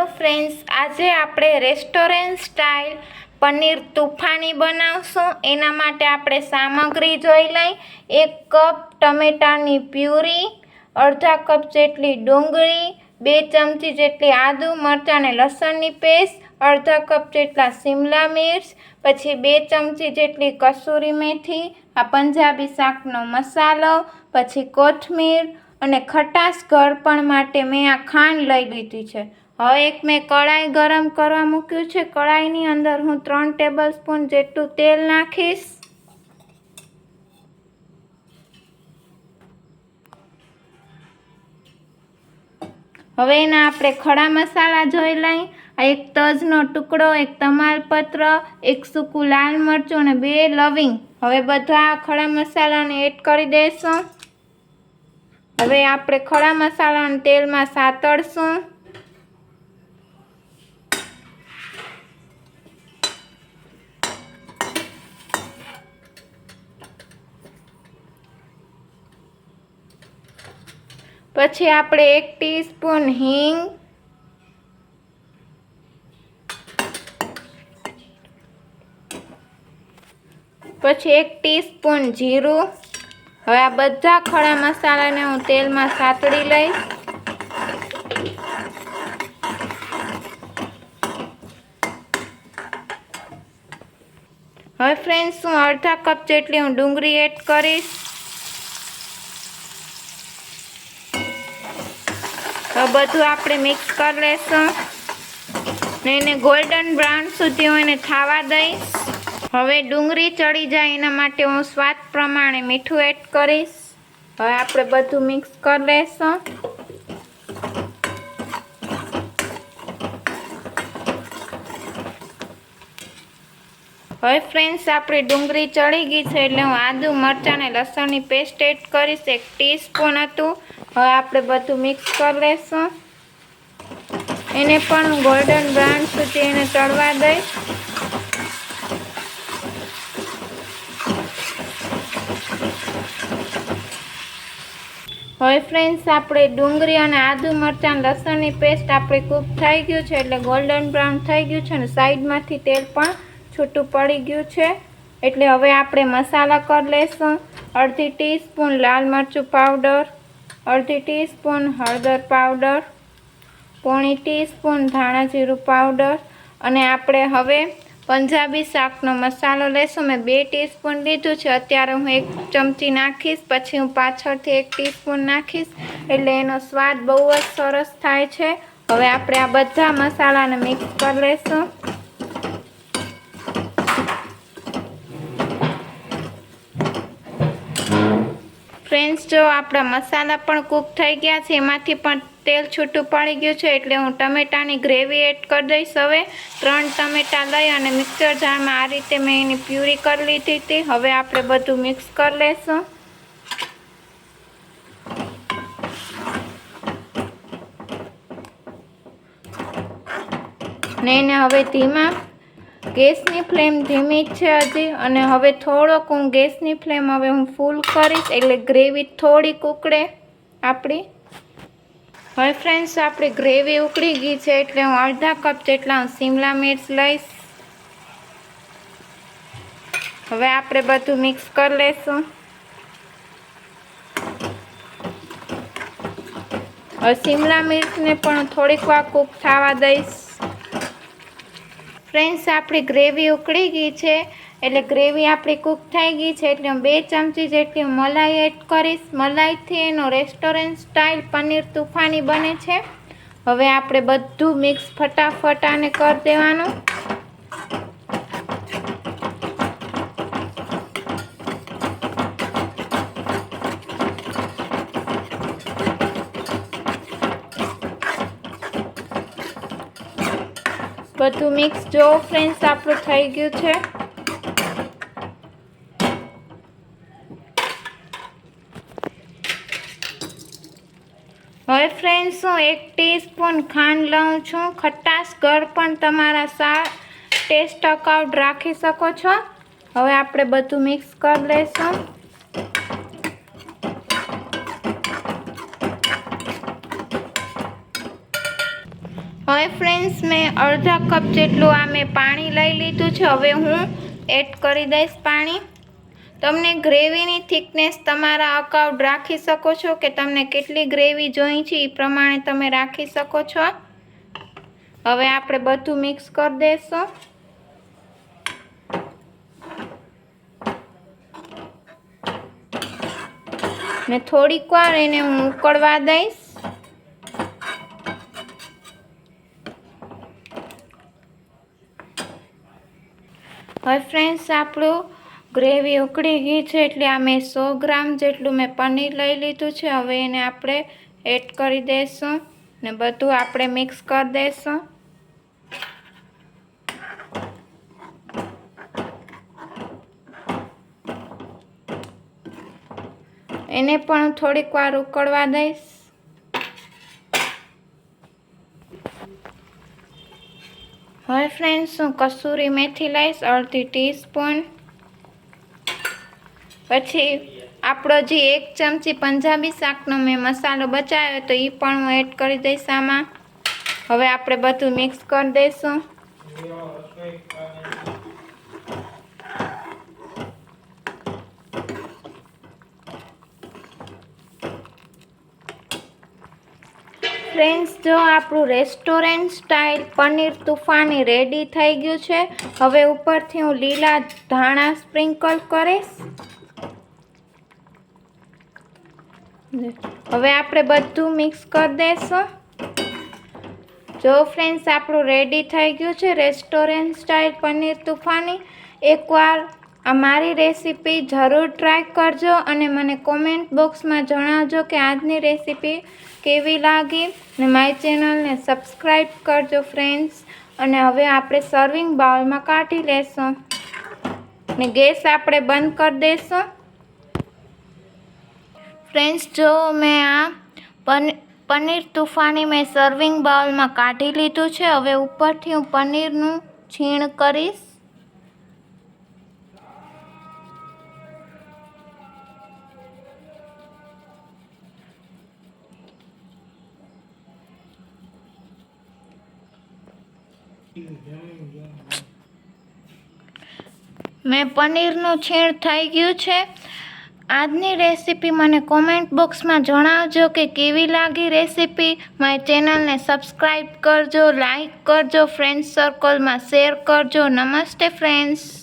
Hello friends, आज आपणे restaurant style paneer तूफानी बनावशुं। एना माटे आपणे सामग्री जोई लई। 1 कप टमेटानी प्यूरी, अर्धा कप जेटली डુંગળી, 2 चमची जेटली आदू मरचा ने लसणनी पेस्ट, अर्धा कप जेटला शिमला मिर्च, पछी 2 चमची जेटली कसूरी मेथी, आ पंजाबी शाकनो मसालो, पछी कोथमीर અને ખટાશ ગળપણ માટે મેં આ ખાંડ લઈ લીધી છે। હવે એક મેં કડાઈ ગરમ કરવા મૂક્યું છે। કડાઈની અંદર હું 3 ટેબલસ્પૂન જેટલું તેલ નાખીશ। હવે એના આપણે ખડા મસાલા જોઈ લઈ। આ 1 તજનો ટુકડો, 1 તમાલપત્ર, 1 સૂકું લાલ મરચું અને 2 લવિંગ। હવે બધા ખડા મસાલાને એડ કરી દઈશું। હવે આપણે ખડા મસાલાને તેલમાં સાતળશું। પછી આપણે 1 ટીસ્પૂન હિંગ, પછી 1 ટીસ્પૂન જીરું। હવે આ બધા ખડા મસાલાને હું તેલમાં સાતળી લઈશ। હવે ફ્રેન્ડ્સ, હું અડધા કપ જેટલી હું ડુંગળી એડ કરીશ। હવે બધું આપણે મિક્સ કરી લઈશું ને એને ગોલ્ડન બ્રાઉન સુધી હું એને થાવા દઈશ। હવે ડુંગળી ચડી જાય એના માટે હું સ્વાદ પ્રમાણે મીઠું એડ કરીશ। હવે આપણે બધું મિક્સ કરી લઈશું। હવે ફ્રેન્ડ્સ, આપણી ડુંગળી ચડી ગઈ છે એટલે હું આદુ મરચાં અને લસણની પેસ્ટ એડ કરીશ। 1 ટીસ્પૂન હતું। હવે આપણે બધું મિક્સ કરી લઈશું। એને પણ ગોલ્ડન બ્રાઉન સુધી એને તળવા દઈશ। હવે ફ્રેન્ડ્સ, આપણે ડુંગળી અને આદુ મરચાં લસણની પેસ્ટ આપણે કૂક થઈ ગયું છે એટલે ગોલ્ડન બ્રાઉન થઈ ગયું છે અને સાઈડમાંથી તેલ પણ છૂટું પડી ગયું છે। એટલે હવે આપણે મસાલા કરી લઈશું। અડધી ટીસ્પૂન લાલ મરચું પાવડર, અડધી ટીસ્પૂન હળદર પાવડર, પોણી ટીસ્પૂન ધાણા જીરું પાવડર અને આપણે હવે પંજાબી શાકનો મસાલો લઈશું। મેં 2 ટીસ્પૂન લીધું છે। અત્યારે હું 1 ચમચી નાખીશ, પછી હું પાછળથી 1 ટીસ્પૂન નાખીશ એટલે એનો સ્વાદ બહુ જ સરસ થાય છે। હવે આપણે આ બધા મસાલાને મિક્સ કરી લઈશું। ફ્રેન્ડ્સ, જો આપણા મસાલા પણ કૂક થઈ ગયા છે, એમાંથી પણ તેલ છૂટું પડી ગયું છે એટલે હું ટમેટાની ગ્રેવી એડ કરી દઈશ। હવે 3 ટમેટા લઈ અને મિક્સર જારમાં આ રીતે મેં એની પ્યુરી કરી લીધી હતી। હવે આપણે બધું મિક્સ કરી લઈશું। ને એને હવે ધીમા ગેસની ફ્લેમ ધીમી જ છે હજી, અને હવે થોડોક હું ગેસની ફ્લેમ હવે હું ફૂલ કરીશ એટલે ગ્રેવી થોડીક ઉકળે આપણી। હવે ફ્રેન્ડ્સ, આપણી ગ્રેવી ઉકળી ગઈ છે એટલે હું અડધા કપ જેટલા હું શિમલા મિર્ચ લઈશ। હવે આપણે બધું મિક્સ કરી લઈશું। હવે શિમલા મિર્ચને પણ થોડીક વાર કૂક થવા દઈશ। ફ્રેન્ડ્સ, આપણી ગ્રેવી ઉકળી ગઈ છે એટલે ગ્રેવી આપણી કૂક થઈ ગઈ છે એટલે હું 2 ચમચી જેટલી મલાઈ એડ કરીશ। મલાઈથી એનો રેસ્ટોરન્ટ સ્ટાઇલ પનીર તૂફાની બને છે। હવે આપણે બધું મિક્સ ફટાફટ આને કરી દેવાનું। બધું મિક્સ જો ફ્રેન્ડ્સ આપણું થઈ ગયું છે। હવે ફ્રેન્ડ્સ, હું 1 ટીસ્પૂન ખાંડ લઉં છું। ખટાશ ગળપણ તમારા ટેસ્ટ અકોર્ડિંગ રાખી શકો છો। હવે આપણે બધું મિક્સ કરી લઈશું। હવે ફ્રેન્ડ્સ મેં અડધા કપ જેટલું આ મેં પાણી લઈ લીધું છે. હવે હું એડ કરી દઈશ પાણી. તમને ગ્રેવીની થિકનેસ તમારા અકાઉન્ટ રાખી શકો છો કે તમને કેટલી ગ્રેવી જોઈએ છે એ પ્રમાણે તમે રાખી શકો છો. હવે આપણે બધું મિક્સ કરી દઈશું. ને થોડીક વાર એને હું ઉકળવા દઈશ. હવે ફ્રેન્ડ્સ આપણું ગ્રેવી ઉકળી ગઈ છે એટલે આ મેં 100 ગ્રામ જેટલું મેં પનીર લઈ લીધું છે. હવે એને આપણે એડ કરી દઈશું ને બધું આપણે મિક્સ કરી દઈશું. એને પણ થોડીક વાર ઉકળવા દઈશ. હવે ફ્રેન્ડ્સ હું કસૂરી મેથી લઈશ અડધી ટીસ્પૂન. પછી આપણો જે 1 ચમચી પંજાબી શાકનો મેં મસાલો બચાવ્યો તો એ પણ હું એડ કરી દઈશ આમાં. હવે આપણે બધું મિક્સ કરી દઈશું. ફ્રેન્ડ્સ જો આપણું રેસ્ટોરન્ટ સ્ટાઇલ પનીર તૂફાની રેડી થઈ ગયું છે. હવે ઉપરથી હું લીલા ધાણા સ્પ્રિંકલ કરીશ. હવે આપણે બધું મિક્સ કરી દઈશું. જો ફ્રેન્ડ્સ આપણું રેડી થઈ ગયું છે રેસ્ટોરન્ટ સ્ટાઇલ પનીર તૂફાની. એકવાર આ મારી રેસીપી જરૂર ટ્રાય કરજો અને મને કોમેન્ટ બોક્સમાં જણાવજો કે આજની રેસીપી કેવી લાગી. ને મારી ચેનલને સબસ્ક્રાઈબ કરજો ફ્રેન્ડ્સ. અને હવે આપણે સર્વિંગ બાઉલમાં કાઢી લેશું ને ગેસ આપણે બંધ કરી દઈશું. ફ્રેન્ડ્સ જો મેં આ પનીર તૂફાની મેં સર્વિંગ બાઉલમાં કાઢી લીધું છે. હવે ઉપરથી હું પનીરનું છીણ કરીશ. મેં પનીરનું છીણ થઈ ગયું છે. આજની રેસીપી મને કોમેન્ટ બોક્સમાં જણાવજો કે કેવી લાગી રેસીપી. મારી ચેનલને સબસ્ક્રાઈબ કરજો, લાઈક કરજો, ફ્રેન્ડ્સ સર્કલમાં શેર કરજો. નમસ્તે ફ્રેન્ડ્સ.